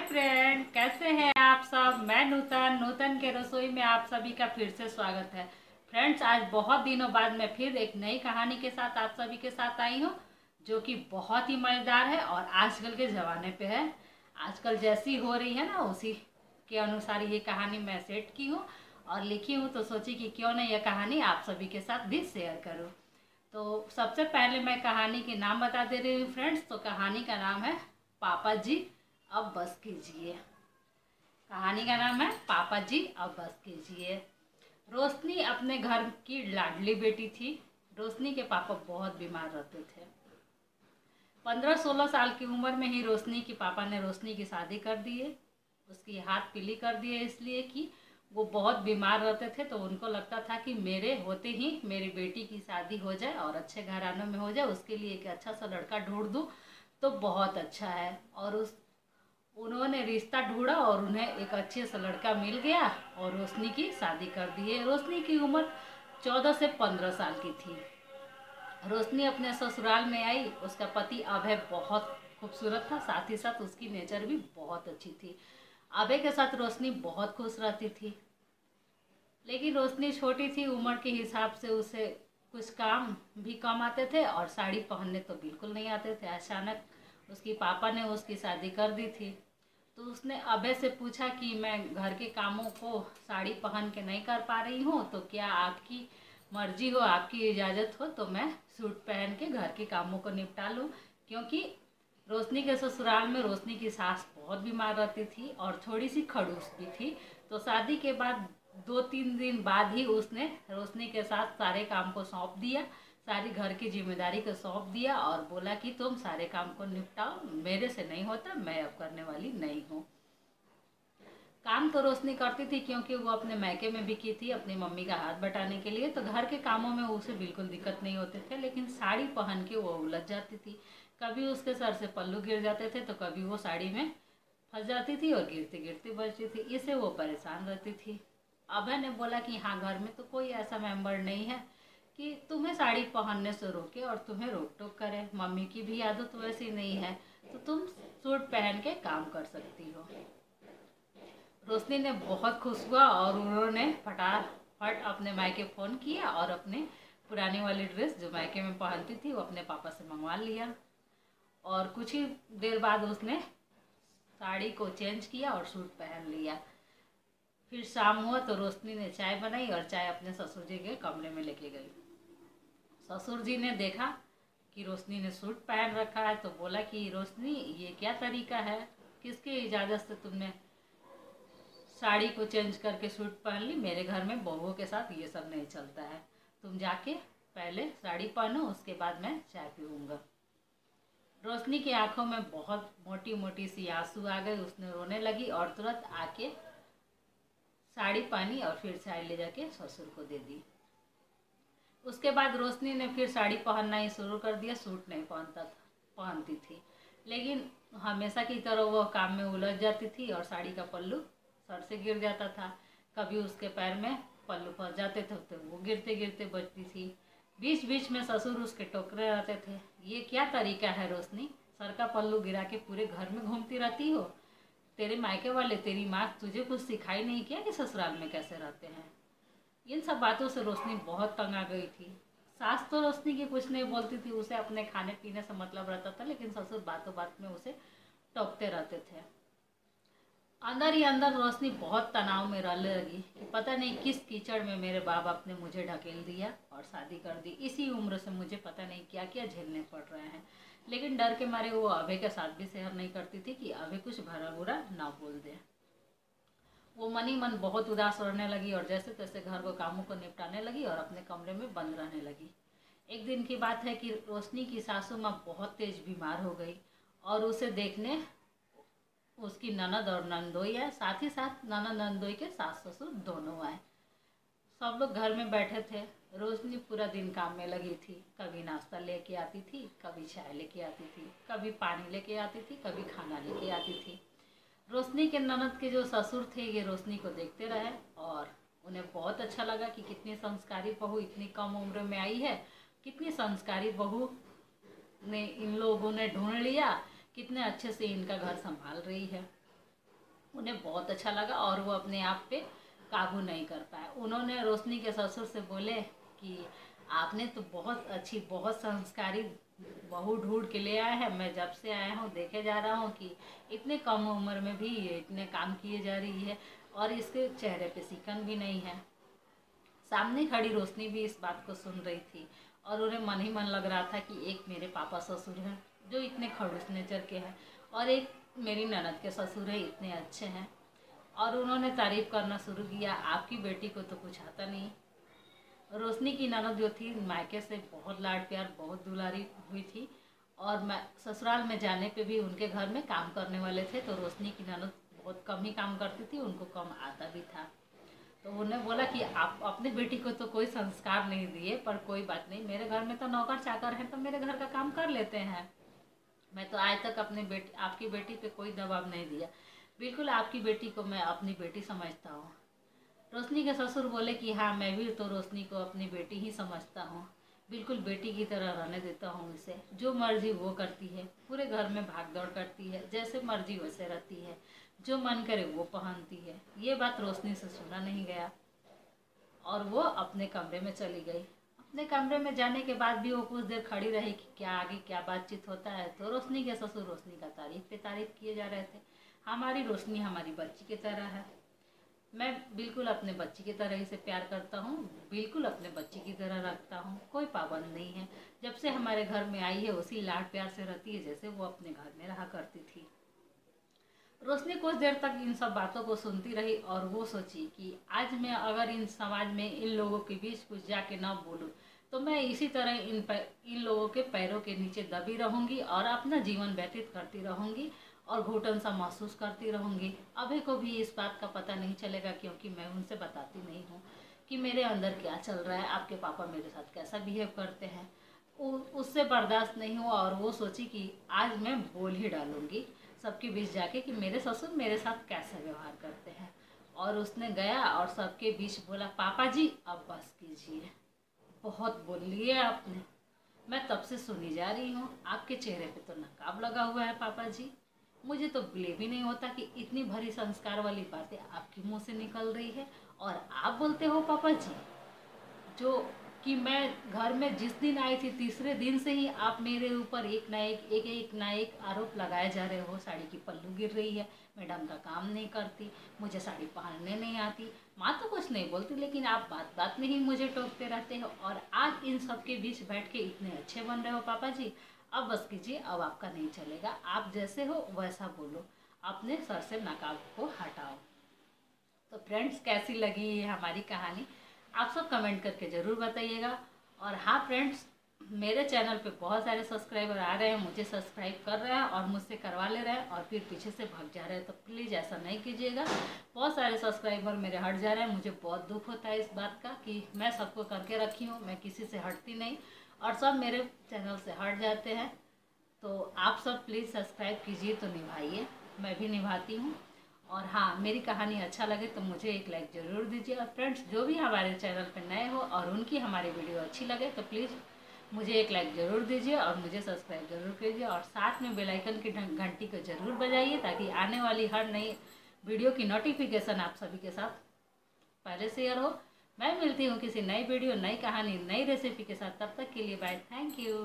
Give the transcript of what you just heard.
Friend, कैसे हैं आप सब। मैं नूतन नूतन के रसोई में आप सभी का फिर से स्वागत है। फ्रेंड्स, आज बहुत दिनों बाद मैं फिर एक नई कहानी के साथ आप सभी के साथ आई हूँ, जो कि बहुत ही मज़ेदार है और आजकल के ज़माने पे है। आजकल जैसी हो रही है ना, उसी के अनुसार ये कहानी मैं सेट की हूँ और लिखी हूँ। तो सोची कि क्यों ना यह कहानी आप सभी के साथ भी शेयर करूँ। तो सबसे पहले मैं कहानी के नाम बता दे रही हूँ फ्रेंड्स। तो कहानी का नाम है पापा जी अब बस कीजिए। कहानी का नाम है पापा जी अब बस कीजिए। रोशनी अपने घर की लाडली बेटी थी। रोशनी के पापा बहुत बीमार रहते थे। 15-16 साल की उम्र में ही रोशनी के पापा ने रोशनी की शादी कर दिए। उसकी हाथ पीली कर दिए, इसलिए कि वो बहुत बीमार रहते थे। तो उनको लगता था कि मेरे होते ही मेरी बेटी की शादी हो जाए और अच्छे घरानों में हो जाए। उसके लिए एक अच्छा सा लड़का ढूंढ दूँ तो बहुत अच्छा है। और उन्होंने रिश्ता ढूंढा और उन्हें एक अच्छे सा लड़का मिल गया और रोशनी की शादी कर दी। रोशनी की उम्र 14 से 15 साल की थी। रोशनी अपने ससुराल में आई। उसका पति अभय बहुत खूबसूरत था, साथ ही साथ उसकी नेचर भी बहुत अच्छी थी। अभय के साथ रोशनी बहुत खुश रहती थी। लेकिन रोशनी छोटी थी, उम्र के हिसाब से उसे कुछ काम भी कम आते थे और साड़ी पहनने तो बिल्कुल नहीं आते थे। अचानक उसकी पापा ने उसकी शादी कर दी थी। तो उसने अभय से पूछा कि मैं घर के कामों को साड़ी पहन के नहीं कर पा रही हूँ, तो क्या आपकी मर्जी हो, आपकी इजाज़त हो तो मैं सूट पहन के घर के कामों को निपटा लूँ। क्योंकि रोशनी के ससुराल में रोशनी की सास बहुत बीमार रहती थी और थोड़ी सी खड़ूस भी थी। तो शादी के बाद 2-3 दिन बाद ही उसने रोशनी के साथ सारे काम को सौंप दिया, सारी घर की जिम्मेदारी को सौंप दिया और बोला कि तुम सारे काम को निपटाओ, मेरे से नहीं होता, मैं अब करने वाली नहीं हूँ। काम तो रोशनी करती थी क्योंकि वो अपने मायके में भी की थी अपनी मम्मी का हाथ बटाने के लिए। तो घर के कामों में उसे बिल्कुल दिक्कत नहीं होते थे। लेकिन साड़ी पहन के वो उलझ जाती थी। कभी उसके सर से पल्लू गिर जाते थे तो कभी वो साड़ी में फंस जाती थी और गिरते गिरते बचती थी। इससे वो परेशान रहती थी। अभय ने बोला कि हाँ, घर में तो कोई ऐसा मेंबर नहीं है कि तुम्हें साड़ी पहनने से रोके और तुम्हें रोक टोक करे। मम्मी की भी आदत वैसी नहीं है, तो तुम सूट पहन के काम कर सकती हो। रोशनी ने बहुत खुश हुआ और उन्होंने फटाफट अपने मायके फ़ोन किया और अपने पुरानी वाली ड्रेस जो मायके में पहनती थी वो अपने पापा से मंगवा लिया। और कुछ ही देर बाद उसने साड़ी को चेंज किया और सूट पहन लिया। फिर शाम हुआ तो रोशनी ने चाय बनाई और चाय अपने ससुर जी के कमरे में लेके गई। ससुर जी ने देखा कि रोशनी ने सूट पहन रखा है तो बोला कि रोशनी, ये क्या तरीका है, किसकी इजाज़त से तुमने साड़ी को चेंज करके सूट पहन ली। मेरे घर में बहुओं के साथ ये सब नहीं चलता है। तुम जाके पहले साड़ी पहनो, उसके बाद मैं चाय पीऊँगा। रोशनी की आंखों में बहुत मोटी मोटी सी आंसू आ गए। उसने रोने लगी और तुरंत आके साड़ी पहनी और फिर चाय ले जाके ससुर को दे दी। उसके बाद रोशनी ने फिर साड़ी पहनना ही शुरू कर दिया। सूट नहीं पहनती थी, लेकिन हमेशा की तरह वह काम में उलझ जाती थी और साड़ी का पल्लू सर से गिर जाता था। कभी उसके पैर में पल्लू फंस जाते थे तो वो गिरते गिरते बचती थी। बीच बीच में ससुर उसके टोकरे रहते थे, ये क्या तरीका है रोशनी, सर का पल्लू गिरा के पूरे घर में घूमती रहती हो। तेरे मायके वाले, तेरी माँ तुझे कुछ सिखाई नहीं किया कि ससुराल में कैसे रहते हैं। इन सब बातों से रोशनी बहुत तंग आ गई थी। सास तो रोशनी की कुछ नहीं बोलती थी, उसे अपने खाने पीने से मतलब रहता था, लेकिन ससुर बातों बात में उसे टोकते रहते थे। अंदर ही अंदर रोशनी बहुत तनाव में रहने लगी कि पता नहीं किस कीचड़ में मेरे बाप बाप ने मुझे ढकेल दिया और शादी कर दी। इसी उम्र से मुझे पता नहीं क्या क्या झेलने पड़ रहे हैं। लेकिन डर के मारे वो अभय के साथ भी शेयर नहीं करती थी कि अभय कुछ भरा बुरा ना बोल दे। वो मन ही मन बहुत उदास रहने लगी और जैसे तैसे घर को कामों को निपटाने लगी और अपने कमरे में बंद रहने लगी। एक दिन की बात है कि रोशनी की सासू माँ बहुत तेज बीमार हो गई और उसे देखने उसकी ननद और नंदोई आए, साथ ही साथ ननद नंदोई के सास ससुर दोनों आए। सब लोग घर में बैठे थे। रोशनी पूरा दिन काम में लगी थी। कभी नाश्ता लेके आती थी, कभी चाय लेके आती थी, कभी पानी लेके आती थी, कभी खाना लेके आती थी। रोशनी के ननद के जो ससुर थे ये रोशनी को देखते रहे और उन्हें बहुत अच्छा लगा कि कितनी संस्कारी बहू इतनी कम उम्र में आई है, कितनी संस्कारी बहू ने इन लोगों ने ढूंढ लिया, कितने अच्छे से इनका घर संभाल रही है। उन्हें बहुत अच्छा लगा और वो अपने आप पे काबू नहीं कर पाए। उन्होंने रोशनी के ससुर से बोले कि आपने तो बहुत अच्छी, बहुत संस्कारी बहू ढूंढ के ले आए हैं। मैं जब से आया हूँ देखे जा रहा हूँ कि इतने कम उम्र में भी ये इतने काम किए जा रही है और इसके चेहरे पे सिकन भी नहीं है। सामने खड़ी रोशनी भी इस बात को सुन रही थी और उन्हें मन ही मन लग रहा था कि एक मेरे पापा ससुर हैं जो इतने खड़ूस नेचर के हैं और एक मेरी ननद के ससुर है इतने अच्छे हैं। और उन्होंने तारीफ करना शुरू किया, आपकी बेटी को तो कुछ आता नहीं। रोशनी की ननद जो थी मायके से बहुत लाड प्यार, बहुत दुलारी हुई थी और मैं ससुराल में जाने पे भी उनके घर में काम करने वाले थे तो रोशनी की ननद बहुत कम ही काम करती थी, उनको कम आता भी था। तो उन्हें बोला कि आप अपनी बेटी को तो कोई संस्कार नहीं दिए, पर कोई बात नहीं, मेरे घर में तो नौकर चाकर हैं तो मेरे घर का काम कर लेते हैं। मैं तो आज तक अपनी बेटी, आपकी बेटी पे कोई दबाव नहीं दिया, बिल्कुल आपकी बेटी को मैं अपनी बेटी समझता हूँ। रोशनी के ससुर बोले कि हाँ, मैं भी तो रोशनी को अपनी बेटी ही समझता हूँ, बिल्कुल बेटी की तरह रहने देता हूँ इसे, जो मर्जी वो करती है, पूरे घर में भाग दौड़ करती है, जैसे मर्जी वैसे रहती है, जो मन करे वो पहनती है। ये बात रोशनी से सुना नहीं गया और वो अपने कमरे में चली गई। अपने कमरे में जाने के बाद भी वो कुछ देर खड़ी रही कि क्या आगे क्या बातचीत होता है। तो रोशनी के ससुर रोशनी का तारीफ पे तारीफ किए जा रहे थे, हमारी रोशनी हमारी बच्ची की तरह है, मैं बिल्कुल अपने बच्ची की तरह इसे प्यार करता हूँ, बिल्कुल अपने बच्ची की तरह रखता हूँ, कोई पाबंद नहीं है। जब से हमारे घर में आई है उसी लाड प्यार से रहती है जैसे वो अपने घर में रहा करती थी। रोशनी कुछ देर तक इन सब बातों को सुनती रही और वो सोची कि आज मैं अगर इन समाज में इन लोगों के बीच कुछ जाके ना बोलूँ तो मैं इसी तरह इन लोगों के पैरों के नीचे दबी रहूंगी और अपना जीवन व्यतीत करती रहूंगी और घुटन सा महसूस करती रहूंगी। अभी को भी इस बात का पता नहीं चलेगा क्योंकि मैं उनसे बताती नहीं हूँ कि मेरे अंदर क्या चल रहा है, आपके पापा मेरे साथ कैसा बिहेव करते हैं। उससे बर्दाश्त नहीं हुआ और वो सोची कि आज मैं बोल ही डालूंगी सबके बीच जाके कि मेरे ससुर मेरे साथ कैसा व्यवहार करते हैं। और उसने गया और सबके बीच बोला, पापा जी अब बस कीजिए, बहुत बोल लिए आपने, मैं तब से सुनी जा रही हूँ, आपके चेहरे पे तो नकाब लगा हुआ है पापा जी। मुझे तो बिलीव ही नहीं होता कि इतनी भरी संस्कार वाली बातें आपके मुंह से निकल रही है और आप बोलते हो पापा जी, जो कि मैं घर में जिस दिन आई थी तीसरे दिन से ही आप मेरे ऊपर एक ना एक आरोप लगाए जा रहे हो। साड़ी की पल्लू गिर रही है, मैडम का काम नहीं करती, मुझे साड़ी पहनने नहीं आती, माँ तो कुछ नहीं बोलती लेकिन आप बात बात में ही मुझे टोकते रहते हो और आज इन सब के बीच बैठ के इतने अच्छे बन रहे हो पापा जी। अब बस कीजिए, अब आपका नहीं चलेगा, आप जैसे हो वैसा बोलो, अपने सर से नकाब को हटाओ। तो फ्रेंड्स, कैसी लगी ये हमारी कहानी आप सब कमेंट करके ज़रूर बताइएगा। और हाँ फ्रेंड्स, मेरे चैनल पे बहुत सारे सब्सक्राइबर आ रहे हैं, मुझे सब्सक्राइब कर रहे हैं और मुझसे करवा ले रहे हैं और फिर पीछे से भाग जा रहे हैं, तो प्लीज़ ऐसा नहीं कीजिएगा। बहुत सारे सब्सक्राइबर मेरे हट जा रहे हैं, मुझे बहुत दुख होता है इस बात का कि मैं सबको करके रखी हूँ, मैं किसी से हटती नहीं और सब मेरे चैनल से हट जाते हैं। तो आप सब प्लीज़ सब्सक्राइब कीजिए तो निभाइए, मैं भी निभाती हूँ। और हाँ, मेरी कहानी अच्छा लगे तो मुझे एक लाइक ज़रूर दीजिए। और फ्रेंड्स, जो भी हमारे चैनल पर नए हो और उनकी हमारी वीडियो अच्छी लगे तो प्लीज़ मुझे एक लाइक ज़रूर दीजिए और मुझे सब्सक्राइब ज़रूर कीजिए और साथ में बेल आइकन की घंटी को ज़रूर बजाइए ताकि आने वाली हर नई वीडियो की नोटिफिकेशन आप सभी के साथ पहले शेयर हो। मैं मिलती हूँ किसी नई वीडियो, नई कहानी, नई रेसिपी के साथ, तब तक के लिए बाय, थैंक यू।